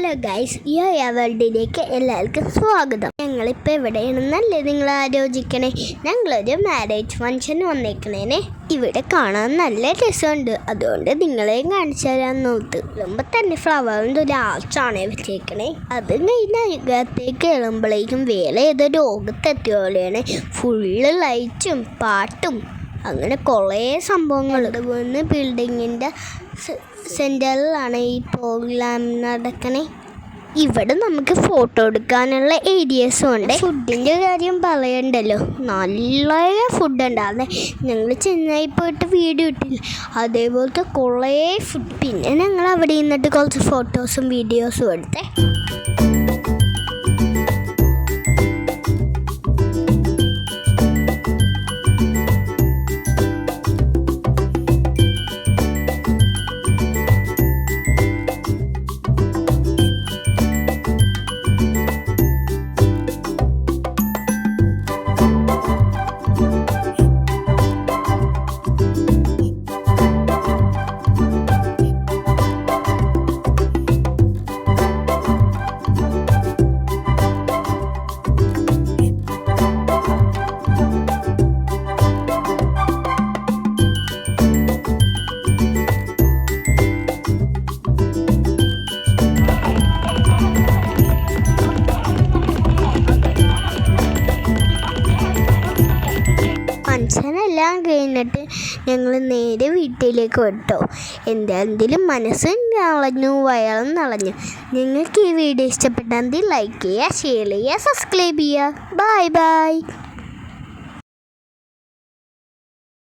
Hello guys, യോയ വേൾഡിലേക്ക് എല്ലാവർക്കും സ്വാഗതം. ഞങ്ങളിപ്പോൾ എവിടെയാണെന്നല്ലേ നിങ്ങൾ ആലോചിക്കണേ? ഞങ്ങളൊരു മാരേജ് ഫംഗ്ഷന് വന്നേക്കണേനെ. ഇവിടെ കാണാൻ നല്ല രസമുണ്ട്, അതുകൊണ്ട് നിങ്ങളെയും കാണിച്ചു തരാൻ നോക്ക്. ഇടുമ്പോൾ തന്നെ ഫ്ലവറിൻ്റെ ഒരു ആർച്ചാണ് വെച്ചേക്കണേ. അത് കഴിഞ്ഞ് അകത്തേക്ക് എളുമ്പോഴേക്കും വേറെ ഏതോ ലോകത്തെത്തിയ പോലെയാണ്. ഫുള്ള് ലൈറ്റും പാട്ടും അങ്ങനെ കുറേ സംഭവങ്ങൾ. അതുപോലെ ബിൽഡിങ്ങിൻ്റെ സെൻറ്ററിലാണ് ഈ പ്രോഗ്രാം നടക്കണേ. ഇവിടെ നമുക്ക് ഫോട്ടോ എടുക്കാനുള്ള ഏരിയസും ഉണ്ട്. ഫുഡിൻ്റെ കാര്യം പറയണ്ടല്ലോ, നല്ല ഫുഡ് ഉണ്ടാകുന്നത്. ഞങ്ങൾ ചെന്നൈ പോയിട്ട് വീഡിയോ ഇട്ടില്ല, അതേപോലത്തെ കുറേ ഫുഡ്. പിന്നെ ഞങ്ങൾ അവിടെ നിന്നിട്ട് കുറച്ച് ഫോട്ടോസും വീഡിയോസും എടുത്തേ. ഫംഗ്ഷനെല്ലാം കഴിഞ്ഞിട്ട് ഞങ്ങൾ നേരെ വീട്ടിലേക്ക് വിട്ടോ. എന്തെങ്കിലും മനസ്സും നിറഞ്ഞു, വയറും നിറഞ്ഞു. നിങ്ങൾക്ക് ഈ വീഡിയോ ഇഷ്ടപ്പെട്ടാൽ ലൈക്ക് ചെയ്യുക, ഷെയർ ചെയ്യുക, സബ്സ്ക്രൈബ് ചെയ്യുക. Bye bye.